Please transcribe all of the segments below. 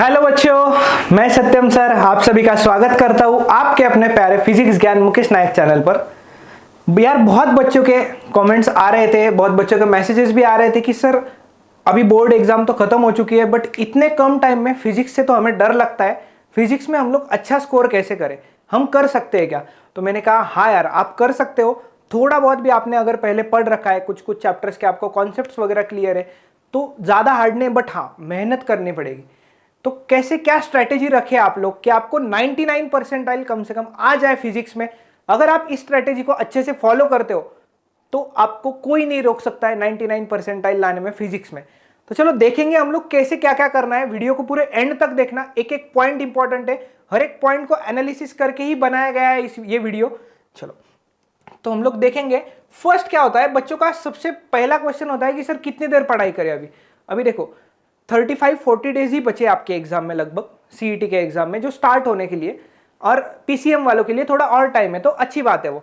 Hello बच्चों, मैं सत्यम sir आप सभी का स्वागत करता हूँ आपके अपने प्यारे फिजिक्स ज्ञान मुकेश नायक चैनल पर। यार बहुत बच्चों के कमेंट्स आ रहे थे, बहुत बच्चों के मैसेजेस भी आ रहे थे कि सर अभी बोर्ड एग्जाम तो खत्म हो चुकी है बट इतने कम टाइम में फिजिक्स से तो हमें डर लगता है। फिजिक्स में हम लोग अच्छा स्कोर कैसे करें, हम कर सकते हैं क्या? तो मैंने कहा हाँ यार आप कर सकते हो। थोड़ा बहुत भी आपने अगर पहले पढ़ रखा है, कुछ कुछ चैप्टर्स के आपको कॉन्सेप्ट्स वगैरह क्लियर है तो ज़्यादा हार्ड नहीं, बट हाँ मेहनत करनी पड़ेगी। तो कैसे क्या स्ट्रैटेजी रखे आप लोग कि आपको 99 परसेंटाइल कम से कम आ जाए फिजिक्स में। अगर आप इस स्ट्रैटेजी को अच्छे से फॉलो करते हो तो आपको कोई नहीं रोक सकता है 99 परसेंटाइल लाने में फिजिक्स में। तो चलो देखेंगे हम लोग कैसे क्या क्या करना है। वीडियो को पूरे एंड तक देखना, एक एक पॉइंट इंपॉर्टेंट है, हर एक पॉइंट को एनालिसिस करके ही बनाया गया है ये वीडियो। चलो तो हम लोग देखेंगे फर्स्ट क्या होता है। बच्चों का सबसे पहला क्वेश्चन होता है कि सर कितनी देर पढ़ाई करें। अभी देखो 35-40 डेज ही बचे आपके एग्जाम में, लगभग सीईटी के एग्जाम में जो स्टार्ट होने के लिए, और पीसीएम वालों के लिए थोड़ा और टाइम है तो अच्छी बात है वो।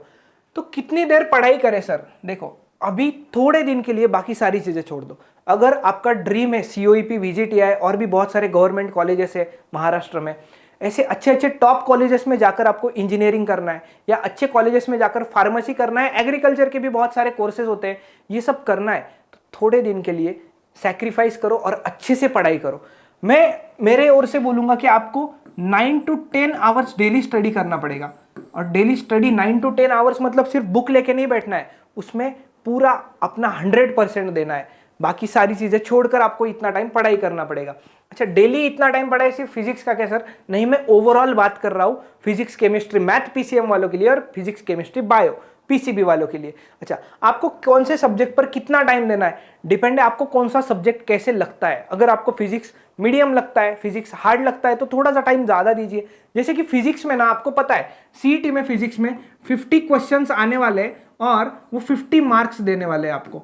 तो कितनी देर पढ़ाई करें सर? देखो अभी थोड़े दिन के लिए बाकी सारी चीजें छोड़ दो। अगर आपका ड्रीम है सीओईपी, वीजीटीआई और भी बहुत सारे गवर्नमेंट कॉलेजेस है महाराष्ट्र में, ऐसे अच्छे अच्छे टॉप कॉलेजेस में जाकर आपको इंजीनियरिंग करना है या अच्छे कॉलेजेस में जाकर फार्मेसी करना है, एग्रीकल्चर के भी बहुत सारे कोर्सेज होते हैं, ये सब करना है तो थोड़े दिन के लिए सैक्रिफाइस करो और अच्छे से पढ़ाई करो। मैं मेरे ओर से बोलूंगा कि आपको 9 to 10 आवर्स डेली स्टडी करना पड़ेगा। और डेली स्टडी 9 to 10 आवर्स मतलब सिर्फ बुक लेके नहीं बैठना है, उसमें पूरा अपना 100% देना है। बाकी सारी चीजें छोड़कर आपको इतना टाइम पढ़ाई करना पड़ेगा। अच्छा डेली इतना टाइम पढ़ाई सिर्फ फिजिक्स का क्या सर? नहीं, मैं ओवरऑल बात कर रहा हूं फिजिक्स केमिस्ट्री मैथ पीसीएम वालों के लिए और फिजिक्स केमिस्ट्री बायो पीसीबी वालों के लिए। अच्छा आपको कौन से सब्जेक्ट पर कितना टाइम देना है डिपेंड है आपको कौन सा सब्जेक्ट कैसे लगता है। अगर आपको फिजिक्स मीडियम लगता है, फिजिक्स हार्ड लगता है तो थोड़ा सा टाइम ज्यादा दीजिए। जैसे कि फिजिक्स में ना आपको पता है सीईटी में फिजिक्स में 50 क्वेश्चंस आने वाले और वो 50 मार्क्स देने वाले हैं आपको।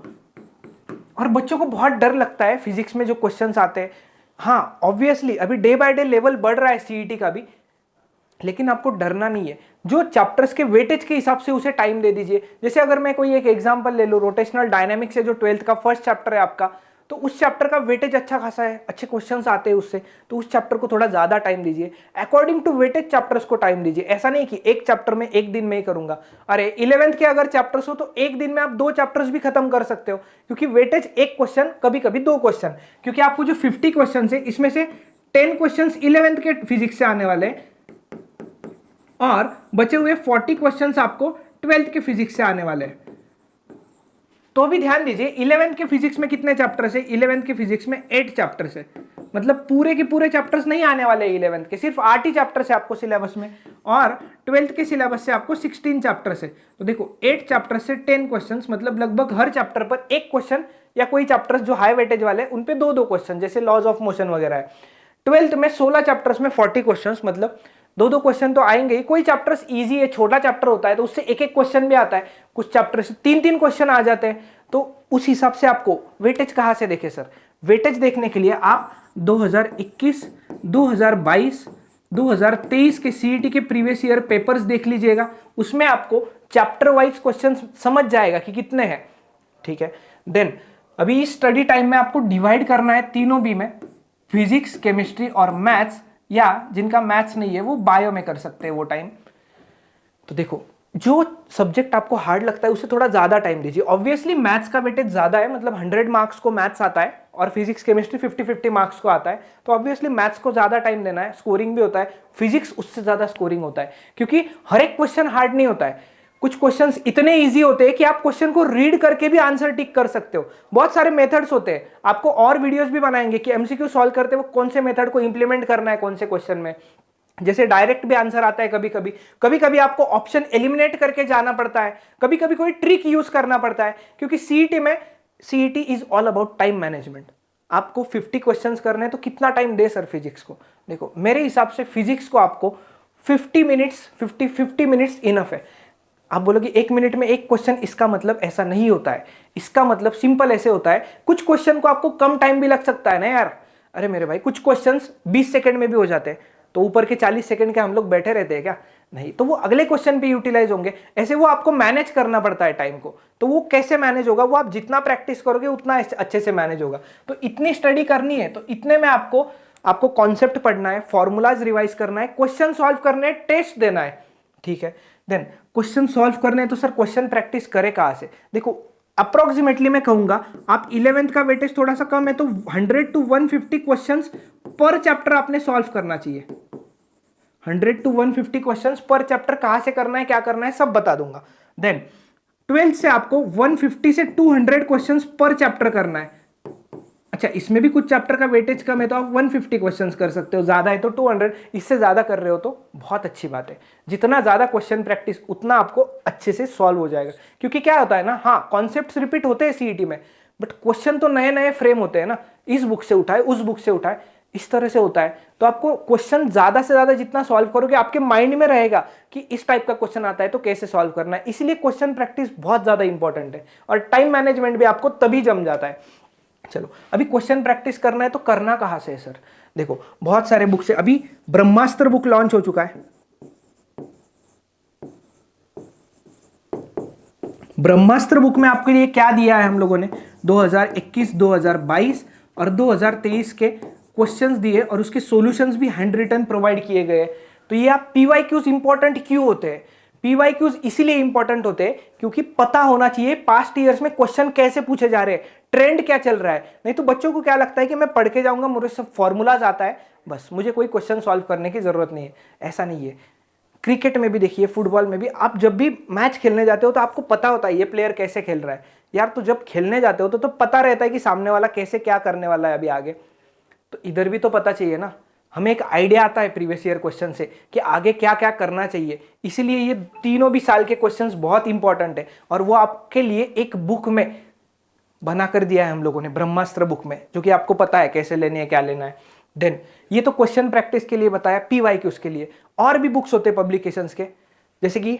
और बच्चों को बहुत डर लगता है फिजिक्स में जो क्वेश्चंस आते हैं। हाँ ऑब्वियसली अभी डे बाय डे लेवल बढ़ रहा है सीईटी का भी, लेकिन आपको डरना नहीं है। जो चैप्टर्स के वेटेज के हिसाब से उसे टाइम दे दीजिए। जैसे अगर मैं कोई एक एग्जांपल ले लूं, रोटेशनल डायनामिक्स से जो 12th का फर्स्ट चैप्टर है आपका, तो उस चैप्टर का वेटेज अच्छा खासा है, अच्छे क्वेश्चंस आते हैं उससे, तो उस चैप्टर को थोड़ा ज्यादा टाइम दीजिए। अकॉर्डिंग टू वेटेज चैप्टर्स को टाइम दीजिए। ऐसा नहीं कि एक चैप्टर में एक दिन में ही करूंगा। अरे 11th के अगर चैप्टर्स हो तो एक दिन में आप 2 चैप्टर्स भी खत्म कर सकते हो, क्योंकि वेटेज एक क्वेश्चन, कभी कभी 2 क्वेश्चन, क्योंकि आपको जो 50 क्वेश्चन है इसमें से 10 क्वेश्चन 11th के फिजिक्स से आने वाले हैं और बचे हुए 40 क्वेश्चंस आपको 12th के फिजिक्स से आने वाले हैं। तो भी ध्यान दीजिए 11th के फिजिक्स में कितने चैप्टर्स है? 11th के फिजिक्स में 8 चैप्टर्स है, मतलब पूरे के पूरे चैप्टर्स नहीं आने वाले 11th के, सिर्फ 8 ही चैप्टर्स है आपको सिलेबस में, और 12th के सिलेबस से आपको 16 चैप्टर्स है। तो देखो 8 चैप्टर्स से 10 क्वेश्चंस, मतलब लगभग हर चैप्टर पर एक क्वेश्चन, या कोई चैप्टर्स जो हाई वेटेज वाले उन पे 2-2 क्वेश्चन, जैसे लॉज ऑफ मोशन वगैरह है। 12th में 16 चैप्टर्स में 40 क्वेश्चंस, मतलब 2-2 क्वेश्चन तो आएंगे ही। कोई चैप्टर्स इजी है, छोटा चैप्टर होता है तो उससे एक एक क्वेश्चन भी आता है, कुछ चैप्टर से 3-3 क्वेश्चन आ जाते हैं। तो उस हिसाब से आपको वेटेज कहां से देखे सर? वेटेज देखने के लिए आप 2021, 2022, 2023 के सीईटी के प्रीवियस ईयर पेपर्स देख लीजिएगा। उसमें आपको चैप्टर वाइज क्वेश्चन समझ जाएगा कि कितने हैं। ठीक है, देन अभी इस स्टडी टाइम में आपको डिवाइड करना है तीनों बी में, फिजिक्स, केमिस्ट्री और मैथ्स, या जिनका मैथ्स नहीं है वो बायो में कर सकते हैं वो टाइम। तो देखो जो सब्जेक्ट आपको हार्ड लगता है उसे थोड़ा ज्यादा टाइम दीजिए। ऑब्वियसली मैथ्स का वेटेज ज्यादा है, मतलब 100 मार्क्स को मैथ्स आता है और फिजिक्स केमिस्ट्री 50-50 मार्क्स को आता है, तो ऑब्वियसली मैथ्स को ज्यादा टाइम देना है। स्कोरिंग भी होता है, फिजिक्स उससे ज्यादा स्कोरिंग होता है, क्योंकि हर एक क्वेश्चन हार्ड नहीं होता है। कुछ क्वेश्चंस इतने इजी होते हैं कि आप क्वेश्चन को रीड करके भी आंसर टिक कर सकते हो। बहुत सारे मेथड्स होते हैं, आपको और वीडियोस भी बनाएंगे कि एमसीक्यू सॉल्व करते वक्त कौन से मेथड को इंप्लीमेंट करना है कौन से क्वेश्चन में। जैसे डायरेक्ट भी आंसर आता है कभी कभी आपको ऑप्शन एलिमिनेट करके जाना पड़ता है, कभी कभी कोई ट्रिक यूज करना पड़ता है, क्योंकि CET is all about time management. आपको 50 क्वेश्चंस करने हैं तो कितना टाइम दे सर फिजिक्स को? देखो मेरे हिसाब से फिजिक्स को आपको 50 मिनट्स इनफ है। आप बोलोगे 1 मिनट में एक क्वेश्चन, इसका मतलब ऐसा नहीं होता है। इसका मतलब सिंपल ऐसे होता है, कुछ क्वेश्चन को आपको कम टाइम भी लग सकता है ना यार। अरे मेरे भाई कुछ क्वेश्चंस 20 सेकंड में भी हो जाते हैं, तो ऊपर के 40 सेकंड के हम लोग बैठे रहते हैं क्या? नहीं, तो वो अगले क्वेश्चन पे यूटिलाइज होंगे। ऐसे वो आपको मैनेज करना पड़ता है टाइम को। तो वो कैसे मैनेज होगा? वो आप जितना प्रैक्टिस करोगे उतना अच्छे से मैनेज होगा। तो इतनी स्टडी करनी है तो इतने में आपको आपको कॉन्सेप्ट पढ़ना है, फॉर्मूलाज रिवाइज करना है, क्वेश्चन सॉल्व करने हैं, टेस्ट देना है, ठीक है। देन क्वेश्चन सॉल्व करने हैं तो सर क्वेश्चन प्रैक्टिस करें कहां से? देखो अप्रोक्सीमेटली मैं कहूंगा आप 11th का वेटेज थोड़ा सा कम है तो 100 to 150 क्वेश्चंस पर चैप्टर आपने सॉल्व करना चाहिए। 100 to 150 क्वेश्चंस पर चैप्टर कहां से करना है, क्या करना है, सब बता दूंगा। देन 12th से आपको 150 से 200 क्वेश्चंस पर चैप्टर करना है। अच्छा, इसमें भी कुछ चैप्टर का वेटेज कम है तो आप 150 क्वेश्चंस कर सकते हो, ज्यादा है तो 200, इससे ज्यादा कर रहे हो तो बहुत अच्छी बात है। जितना ज्यादा क्वेश्चन प्रैक्टिस उतना आपको अच्छे से सॉल्व हो जाएगा। क्योंकि क्या होता है ना, हाँ कॉन्सेप्ट्स रिपीट होते हैं सीईटी में, बट क्वेश्चन तो नए नए फ्रेम होते हैं ना, इस बुक से उठाए उस बुक से उठाए, इस तरह से होता है। तो आपको क्वेश्चन ज्यादा से ज्यादा जितना सॉल्व करोगे आपके माइंड में रहेगा कि इस टाइप का क्वेश्चन आता है तो कैसे सॉल्व करना है। इसलिए क्वेश्चन प्रैक्टिस बहुत ज्यादा इंपॉर्टेंट है और टाइम मैनेजमेंट भी आपको तभी जम जाता है। चलो अभी क्वेश्चन प्रैक्टिस करना है तो करना कहां से है सर? देखो बहुत सारे बुक से, अभी ब्रह्मास्त्र बुक लॉन्च हो चुका है। ब्रह्मास्त्र बुक में आपके लिए क्या दिया है हम लोगों ने, 2021, 2022 और 2023 के क्वेश्चंस दिए और उसके सॉल्यूशंस भी हैंड रिटन प्रोवाइड किए गए। तो ये आप पीवाईक्यूज इंपॉर्टेंट क्यों होते हैं? पीवाईक्यूज इसीलिए इंपॉर्टेंट होते हैं क्योंकि पता होना चाहिए पास्ट ईयर्स में क्वेश्चन कैसे पूछे जा रहे हैं, ट्रेंड क्या चल रहा है। नहीं तो बच्चों को क्या लगता है कि मैं पढ़ के जाऊंगा, मुझे सब फॉर्मूलाज आता है, बस मुझे कोई क्वेश्चन सॉल्व करने की जरूरत नहीं है। ऐसा नहीं है। क्रिकेट में भी देखिए, फुटबॉल में भी, आप जब भी मैच खेलने जाते हो तो आपको पता होता है ये प्लेयर कैसे खेल रहा है यार। तो जब खेलने जाते हो तो पता रहता है कि सामने वाला कैसे क्या करने वाला है अभी आगे। तो इधर भी तो पता चाहिए ना, हमें एक आइडिया आता है प्रीवियस ईयर क्वेश्चन से कि आगे क्या क्या करना चाहिए। इसीलिए ये तीनों भी साल के क्वेश्चंस बहुत इंपॉर्टेंट है और वो आपके लिए एक बुक में बना कर दिया है हम लोगों ने, ब्रह्मास्त्र बुक में, जो कि आपको पता है कैसे लेनी है, क्या लेना है। देन ये तो क्वेश्चन प्रैक्टिस के लिए बताया, पीवाईक्यूज के लिए और भी बुक्स होते हैं पब्लिकेशंस के, जैसे कि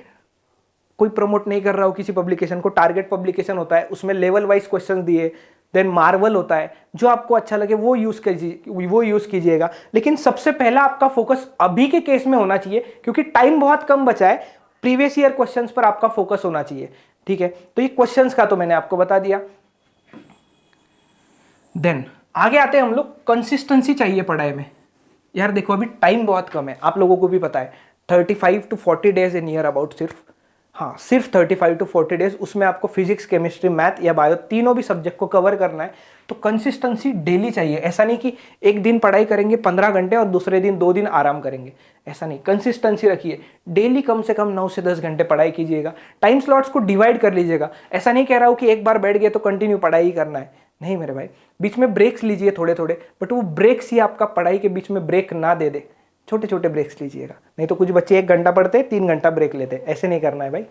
कोई प्रमोट नहीं कर रहा हो किसी पब्लिकेशन को, टारगेट पब्लिकेशन होता है, उसमें लेवल वाइज क्वेश्चन दिए। देन मार्वल होता है, जो आपको अच्छा लगे वो यूज कीजिएगा। लेकिन सबसे पहला आपका फोकस अभी के केस में होना चाहिए, क्योंकि टाइम बहुत कम बचा है, प्रीवियस ईयर क्वेश्चंस पर आपका फोकस होना चाहिए, ठीक है। तो ये क्वेश्चंस का तो मैंने आपको बता दिया। देन आगे आते हैं हम लोग, कंसिस्टेंसी चाहिए पढ़ाई में। यार देखो अभी टाइम बहुत कम है, आप लोगों को भी पता है, 35 to 40 days in year about, सिर्फ 35 to 40 डेज, उसमें आपको फिजिक्स, केमिस्ट्री, मैथ या बायो तीनों भी सब्जेक्ट को कवर करना है। तो कंसिस्टेंसी डेली चाहिए। ऐसा नहीं कि एक दिन पढ़ाई करेंगे 15 घंटे और दूसरे दिन 2 दिन आराम करेंगे, ऐसा नहीं। कंसिस्टेंसी रखिए, डेली कम से कम 9 से 10 घंटे पढ़ाई कीजिएगा। टाइम स्लॉट्स को डिवाइड कर लीजिएगा। ऐसा नहीं कह रहा हूं कि एक बार बैठ गए तो कंटिन्यू पढ़ाई ही करना है, नहीं मेरे भाई, बीच में ब्रेक्स लीजिए थोड़े थोड़े, बट वो ब्रेक्स ही आपका पढ़ाई के बीच में ब्रेक ना दे दे। छोटे छोटे ब्रेक्स लीजिएगा, नहीं तो कुछ बच्चे 1 घंटा पढ़ते 3 घंटा ब्रेक लेते, ऐसे नहीं करना है भाई।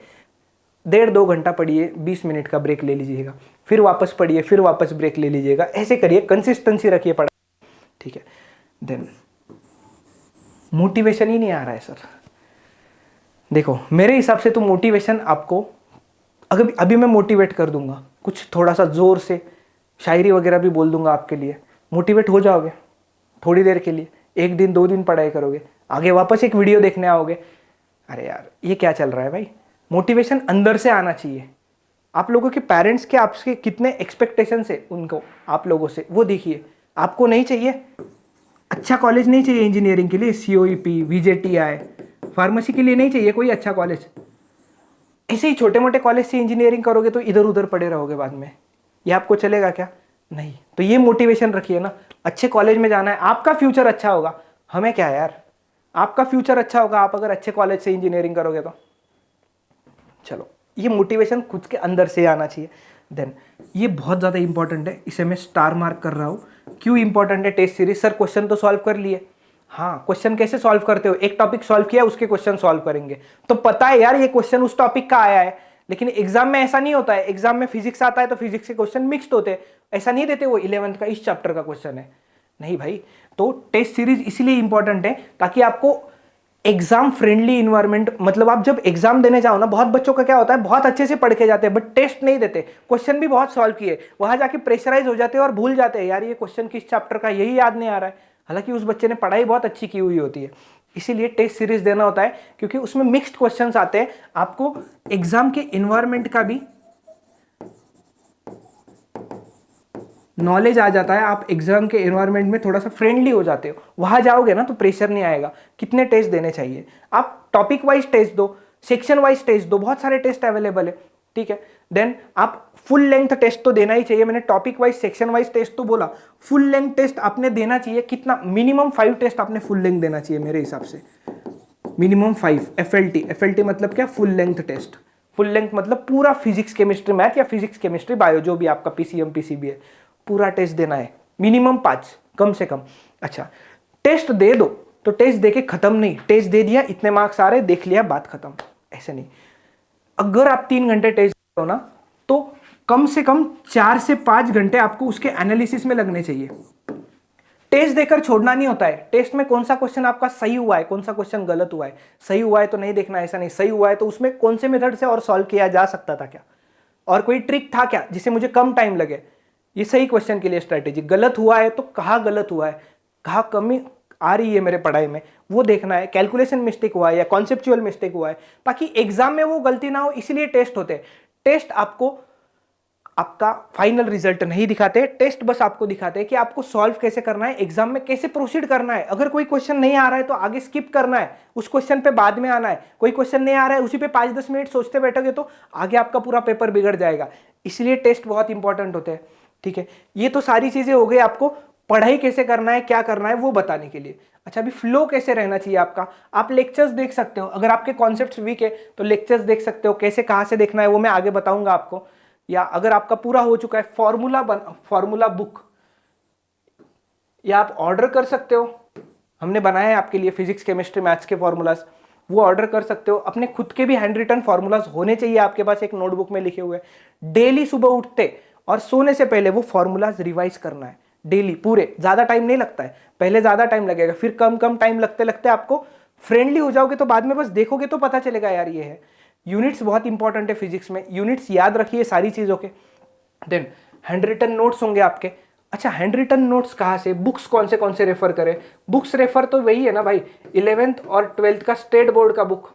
1.5-2 घंटा पढ़िए, 20 मिनट का ब्रेक ले लीजिएगा, फिर वापस पढ़िए, फिर वापस ब्रेक ले लीजिएगा, ऐसे करिए, कंसिस्टेंसी रखिए पढ़ाई, ठीक है। देन मोटिवेशन ही नहीं आ रहा है सर। देखो मेरे हिसाब से तो मोटिवेशन आपको, अगर अभी मैं मोटिवेट कर दूंगा कुछ थोड़ा सा जोर से, शायरी वगैरह भी बोल दूंगा आपके लिए, मोटिवेट हो जाओगे थोड़ी देर के लिए, 1 दिन 2 दिन पढ़ाई करोगे, आगे वापस एक वीडियो देखने आओगे, अरे यार ये क्या चल रहा है भाई। मोटिवेशन अंदर से आना चाहिए। आप लोगों के पेरेंट्स के आपसे कितने एक्सपेक्टेशंस है उनको आप लोगों से, वो देखिए। आपको नहीं चाहिए अच्छा कॉलेज, नहीं चाहिए इंजीनियरिंग के लिए COEP, VJTI, फार्मेसी के लिए नहीं चाहिए कोई अच्छा कॉलेज, ऐसे ही छोटे मोटे कॉलेज से इंजीनियरिंग करोगे तो इधर उधर पड़े रहोगे बाद में, ये आपको चलेगा क्या? नहीं। तो ये मोटिवेशन रखिए ना, अच्छे कॉलेज में जाना है, आपका फ्यूचर अच्छा होगा, हमें क्या यार, आपका फ्यूचर अच्छा होगा आप अगर अच्छे कॉलेज से इंजीनियरिंग करोगे तो। चलो ये मोटिवेशन खुद के अंदर से आना चाहिए। देन ये बहुत ज़्यादा इंपॉर्टेंट है, इसे मैं स्टार मार्क कर रहा हूँ। क्यों इंपॉर्टेंट है टेस्ट सीरीज? सर क्वेश्चन तो सॉल्व कर लिए, हाँ क्वेश्चन कैसे सॉल्व करते हो? एक टॉपिक सॉल्व किया उसके क्वेश्चन सॉल्व करेंगे, तो पता है यार ये क्वेश्चन उस टॉपिक का आया है। लेकिन एग्जाम में ऐसा नहीं होता है, एग्जाम में फिजिक्स आता है तो फिजिक्स के क्वेश्चन मिक्स्ड होते हैं, ऐसा नहीं देते वो 11th का इस चैप्टर का क्वेश्चन है, नहीं भाई। तो टेस्ट सीरीज इसलिए इंपॉर्टेंट है ताकि आपको एग्जाम फ्रेंडली इन्वायरमेंट, मतलब आप जब एग्जाम देने जाओ ना, बहुत बच्चों का क्या होता है, बहुत अच्छे से पढ़ के जाते हैं बट टेस्ट नहीं देते, क्वेश्चन भी बहुत सॉल्व किए, वहां जाके प्रेशराइज हो जाते हैं और भूल जाते हैं यार ये क्वेश्चन किस चैप्टर का, यही याद नहीं आ रहा है, हालांकि उस बच्चे ने पढ़ाई बहुत अच्छी की हुई होती है। इसीलिए टेस्ट सीरीज देना होता है, क्योंकि उसमें मिक्स्ड क्वेश्चंस आते हैं, आपको एग्जाम के इन्वायरमेंट का भी नॉलेज आ जाता है, आप एग्जाम के एनवायरनमेंट में थोड़ा सा फ्रेंडली हो जाते हो। वहां जाओगे ना तो प्रेशर नहीं आएगा कितने टेस्ट देने चाहिए, आप टॉपिक वाइज टेस्ट दो, सेक्शन वाइज टेस्ट दो, बहुत सारे टेस्ट अवेलेबल है, ठीक है। देन आप फुल लेंथ टेस्ट तो देना ही चाहिए। मैंने topic wise section wise test तो बोला, फुल लेंथ टेस्ट आपने देना चाहिए। कितना? मिनिमम 5 टेस्ट आपने फुल लेंथ देना चाहिए मेरे हिसाब से, मिनिमम 5। एफएलटी मतलब क्या? Full length test. Full length मतलब पूरा फिजिक्स केमिस्ट्री मैथ या फिजिक्स केमिस्ट्री बायो जो भी आपका पीसीएम पीसीबी है, पूरा टेस्ट देना है, मिनिमम 5 कम से कम। अच्छा, टेस्ट दे दो तो टेस्ट देके खत्म नहीं, टेस्ट दे दिया इतने मार्क्स आ रहे देख लिया बात खत्म, ऐसे नहीं। अगर आप 3 घंटे टेस्ट दो ना तो कम से कम 4 से 5 घंटे आपको उसके एनालिसिस में लगने चाहिए। टेस्ट देकर छोड़ना नहीं होता है। टेस्ट में कौन सा क्वेश्चन आपका सही हुआ है, कौन सा क्वेश्चन गलत हुआ है, सही हुआ है तो नहीं देखना, ऐसा नहीं, सही हुआ है तो उसमें कौन से मेथड से और सॉल्व किया जा सकता था क्या, और कोई ट्रिक था क्या जिससे मुझे कम टाइम लगे, ये सही क्वेश्चन के लिए स्ट्रेटेजी। गलत हुआ है तो कहाँ गलत हुआ है, कहाँ कमी आ रही है मेरे पढ़ाई में, वो देखना है। कैलकुलेशन मिस्टेक हुआ है या कॉन्सेप्चुअल मिस्टेक हुआ है, ताकि एग्जाम में वो गलती ना हो, इसलिए टेस्ट होते हैं। टेस्ट आपको आपका फाइनल रिजल्ट नहीं दिखाते, टेस्ट बस आपको दिखाते हैं कि आपको सॉल्व कैसे करना है, एग्जाम में कैसे प्रोसीड करना है। अगर कोई क्वेश्चन नहीं आ रहा है तो आगे स्किप करना है, उस क्वेश्चन पे बाद में आना है। कोई क्वेश्चन नहीं आ रहा है उसी पे 5-10 मिनट सोचते बैठोगे तो आगे आपका पूरा पेपर बिगड़ जाएगा। इसलिए टेस्ट बहुत इंपॉर्टेंट होते हैं, ठीक है। ये तो सारी चीजें हो गई आपको पढ़ाई कैसे करना है, क्या करना है वो बताने के लिए। अच्छा, अभी फ्लो कैसे रहना चाहिए आपका, आप लेक्चर्स देख सकते हो। अगर आपके कॉन्सेप्ट्स वीक है तो लेक्चर्स देख सकते हो, कैसे कहाँ से देखना है वो मैं आगे बताऊंगा आपको। या अगर आपका पूरा हो चुका है फॉर्मूला बुक, या आप ऑर्डर कर सकते हो, हमने बनाया है आपके लिए फिजिक्स केमिस्ट्री मैथ्स के फॉर्मूलाज, वो ऑर्डर कर सकते हो। अपने खुद के भी हैंड रिटन फॉर्मूलाज होने चाहिए आपके पास एक नोटबुक में लिखे हुए। डेली सुबह उठते और सोने से पहले वो फॉर्मूलाज रिवाइज करना है डेली, पूरे। ज्यादा टाइम नहीं लगता है, पहले ज्यादा टाइम लगेगा, फिर कम कम टाइम लगते लगते आपको फ्रेंडली हो जाओगे तो बाद में बस देखोगे तो पता चलेगा यार ये है। यूनिट्स बहुत इंपॉर्टेंट है फिजिक्स में, यूनिट्स याद रखिए सारी चीजों के। देन हैंड रिटन नोट्स होंगे आपके। अच्छा, हैंड रिटन नोट्स कहाँ से, बुक्स कौन से रेफर करें? बुक्स रेफर तो वही है ना भाई, 11th और 12th का स्टेट बोर्ड का बुक,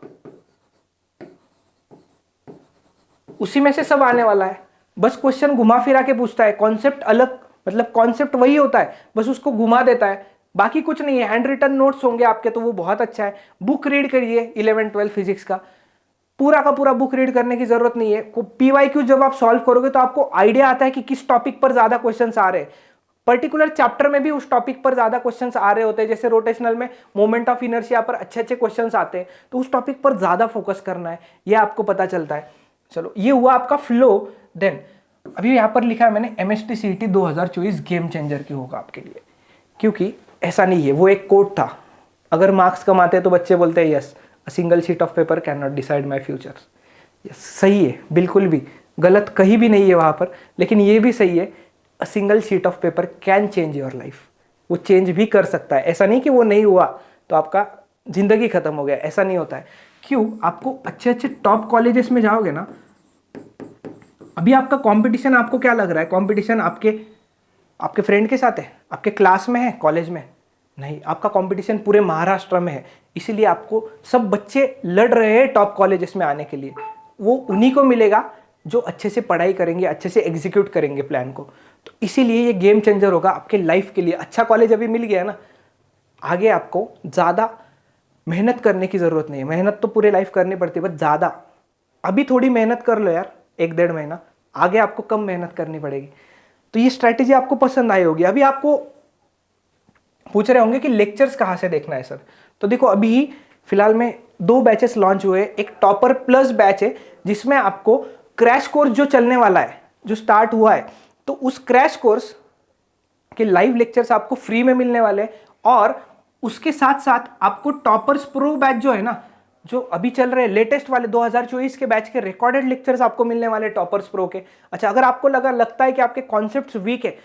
उसी में से सब आने वाला है। बस क्वेश्चन घुमा फिरा के पूछता है, कॉन्सेप्ट अलग, मतलब कॉन्सेप्ट वही होता है, बस उसको घुमा देता है, बाकी कुछ नहीं है। हैंड रिटन नोट्स होंगे आपके तो वो बहुत अच्छा है। बुक रीड करिए 11-12 फिजिक्स का, पूरा का पूरा बुक रीड करने की जरूरत नहीं है। पीवाईक्यू जब आप सॉल्व करोगे तो आपको आइडिया आता है कि किस टॉपिक पर ज्यादा क्वेश्चंस आ रहे हैं। पर्टिकुलर चैप्टर में भी उस टॉपिक पर ज्यादा क्वेश्चंस आ रहे होते हैं। जैसे रोटेशनल में मोमेंट ऑफ इनर्शिया पर अच्छे अच्छे क्वेश्चंस आते हैं, तो उस टॉपिक पर ज्यादा फोकस करना है, ये आपको पता चलता है। चलो, ये हुआ आपका फ्लो। देन अभी यहां पर लिखा है मैंने एमएसटी सीईटी 2024 गेम चेंजर की होगा आपके लिए, क्योंकि ऐसा नहीं है, वो एक कोट था। अगर मार्क्स कम आते हैं तो बच्चे बोलते हैं yes, a single sheet of paper can not decide my future. Yes, सही है, बिल्कुल भी गलत कहीं भी नहीं है वहां पर, लेकिन ये भी सही है, a single sheet of paper can change your life. वो चेंज भी कर सकता है, ऐसा नहीं कि वो नहीं हुआ तो आपका जिंदगी खत्म हो गया, ऐसा नहीं होता है। क्यों? आपको अच्छे अच्छे टॉप कॉलेजेस में जाओगे ना, अभी आपका कंपटीशन आपको क्या लग रहा है? कंपटीशन आपके फ्रेंड के साथ है, आपके क्लास में है, कॉलेज में नहीं, आपका कंपटीशन पूरे महाराष्ट्र में है। इसीलिए आपको सब बच्चे लड़ रहे हैं टॉप कॉलेजेस में आने के लिए। वो उन्हीं को मिलेगा जो अच्छे से पढ़ाई करेंगे, अच्छे से एग्जीक्यूट करेंगे प्लान को। तो इसीलिए ये गेम चेंजर होगा आपके लाइफ के लिए। अच्छा कॉलेज अभी मिल गया ना, आगे आपको ज़्यादा मेहनत करने की ज़रूरत नहीं है। मेहनत तो पूरे लाइफ करनी पड़ती है, बस ज़्यादा अभी थोड़ी मेहनत कर लो यार, 1-1.5 महीना, आगे आपको कम मेहनत करनी पड़ेगी। तो ये स्ट्रैटेजी आपको पसंद आई होगी। अभी आपको पूछ रहे होंगे कि लेक्चर्स कहाँ से देखना है सर, तो देखो अभी फिलहाल में 2 बैचेस लॉन्च हुए। एक टॉपर प्लस बैच है जिसमें आपको क्रैश कोर्स जो चलने वाला है, जो स्टार्ट हुआ है, तो उस क्रैश कोर्स के लाइव लेक्चर्स आपको फ्री में मिलने वाले हैं। और उसके साथ साथ आपको टॉपर्स प्रो बैच जो है ना, जो अभी चल रहे हैं लेटेस्ट वाले 2024 के बैच के रिकॉर्डेड लेक्चर्स आपको मिलने वाले टॉपर्स प्रो के। अच्छा, अगर आपको लगता है कि आपके कॉन्सेप्ट्स वीक है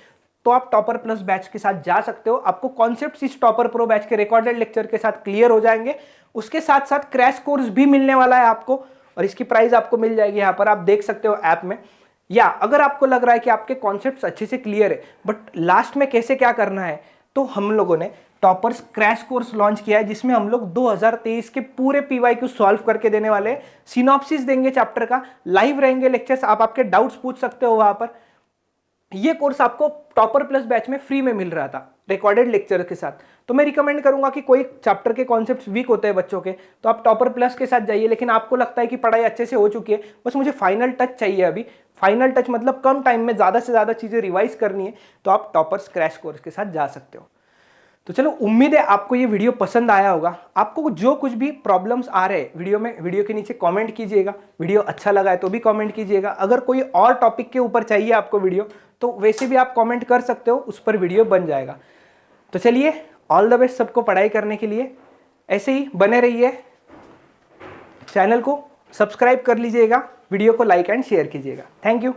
तो आप टॉपर प्लस बैच के साथ जा सकते हो। आपको कॉन्सेप्ट्स इस टॉपर प्रो बैच के रिकॉर्डेड लेक्चर के साथ क्लियर हो जाएंगे। उसके साथ साथ क्रैश कोर्स भी मिलने वाला है आपको, और इसकी प्राइस आपको मिल जाएगी यहाँ पर, आप देख सकते हो ऐप में। या अगर आपको लग रहा है कि आपके कॉन्सेप्ट्स अच्छे से क्लियर है बट लास्ट में कैसे क्या करना है, तो हम लोगों ने टॉपर्स क्रैश कोर्स लॉन्च किया है, जिसमें हम लोग 2023 के पूरे पीवाईक्यू सॉल्व करके देने वाले हैं। सिनॉप्सिस देंगे चैप्टर का, लाइव रहेंगे लेक्चर्स, आप आपके डाउट्स पूछ सकते हो वहां पर। ये कोर्स आपको टॉपर प्लस बैच में फ्री में मिल रहा था रिकॉर्डेड लेक्चर के साथ। तो मैं रिकमेंड करूंगा कि कोई चैप्टर के कॉन्सेप्ट्स वीक होते हैं बच्चों के, तो आप टॉपर प्लस के साथ जाइए। लेकिन आपको लगता है कि पढ़ाई अच्छे से हो चुकी है, बस मुझे फाइनल टच चाहिए अभी, फाइनल टच मतलब कम टाइम में ज़्यादा से ज़्यादा चीज़ें रिवाइज करनी है, तो आप टॉपर्स क्रैश कोर्स के साथ जा सकते हो। तो चलो, उम्मीद है आपको ये वीडियो पसंद आया होगा। आपको जो कुछ भी प्रॉब्लम्स आ रहे हैं वीडियो में, वीडियो के नीचे कमेंट कीजिएगा। वीडियो अच्छा लगा है तो भी कमेंट कीजिएगा। अगर कोई और टॉपिक के ऊपर चाहिए आपको वीडियो, तो वैसे भी आप कमेंट कर सकते हो, उस पर वीडियो बन जाएगा। तो चलिए, ऑल द बेस्ट सबको पढ़ाई करने के लिए। ऐसे ही बने रहिए, चैनल को सब्सक्राइब कर लीजिएगा, वीडियो को लाइक एंड शेयर कीजिएगा। Thank you.